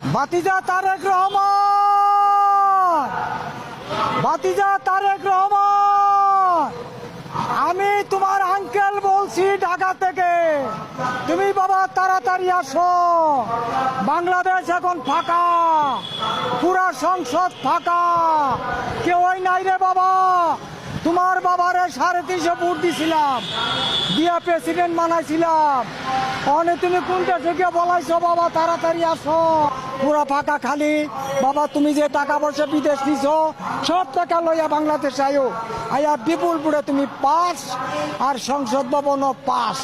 ভাতিজা তারেক রহমান, ভাতিজা তারেক রহমান, আমি তোমার আঙ্কেল বলছি ঢাকা থেকে। তুমি বাবা তাড়াতাড়ি আসো। বাংলাদেশ এখন ফাঁকা, পুরা সংসদ ফাঁকা, কেউই নাই রে বাবা। তোমার বাবারে 350 ভোট দিছিলাম, দিয়া প্রেসিডেন্ট বানাইছিলাম। অনেক তুমি কোনটা থেকে বলাইছো বাবা তাড়াতাড়ি আসো। পুরা ফাঁকা খালি বাবা। তুমি যে টাকা পয়সা বিদেশ নিছো সব টাকা লইয়া বাংলাদেশ আয়ো। আয়া বিপুলপুরে তুমি পাস, আর সংসদ ভবনও পাস।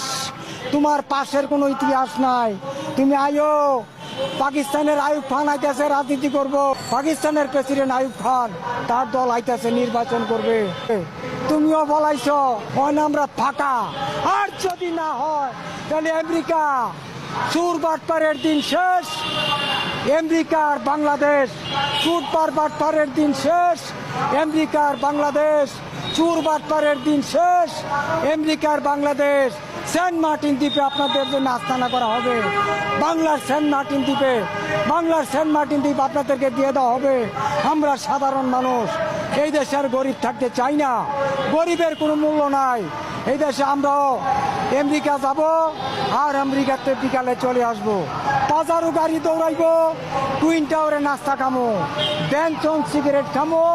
তোমার পাশের কোনো ইতিহাস নাই। তুমি আয়ো। পাকিস্তানের আইয়ুব খান আইতেছে রাজনীতি করব। পাকিস্তানের প্রেসিডেন্ট আইয়ুব খান, তার দল আইতেছে নির্বাচন করবে। তুমিও বলাইছো আমরা ফাঁকা। আর যদি না হয় তাহলে আমেরিকা চুর বাটপারের দিন শেষ। আমেরিকার বাংলাদেশ চুর বাটপারের দিন শেষ। আমেরিকার বাংলাদেশ চুর বাটপারের দিন শেষ। আমেরিকার বাংলাদেশ সেন্ট মার্টিন দ্বীপে আপনাদের জন্য আস্তানা করা হবে। বাংলার সেন্ট মার্টিন দ্বীপে, বাংলার সেন্ট মার্টিন দ্বীপ আপনাদেরকে দিয়ে দেওয়া হবে। আমরা সাধারণ মানুষ এই দেশে আর গরিব থাকতে চাই না। গরিবের কোনো মূল্য নাই এই দেশে। আমরাও আমেরিকা যাব, আর আমেরিকাতে বিকালে চলে আসবো। বাজারও গাড়ি দৌড়াইবো, টুইন টাওয়ারে নাস্তা খামো, ব্যাংচং সিগারেট খামো,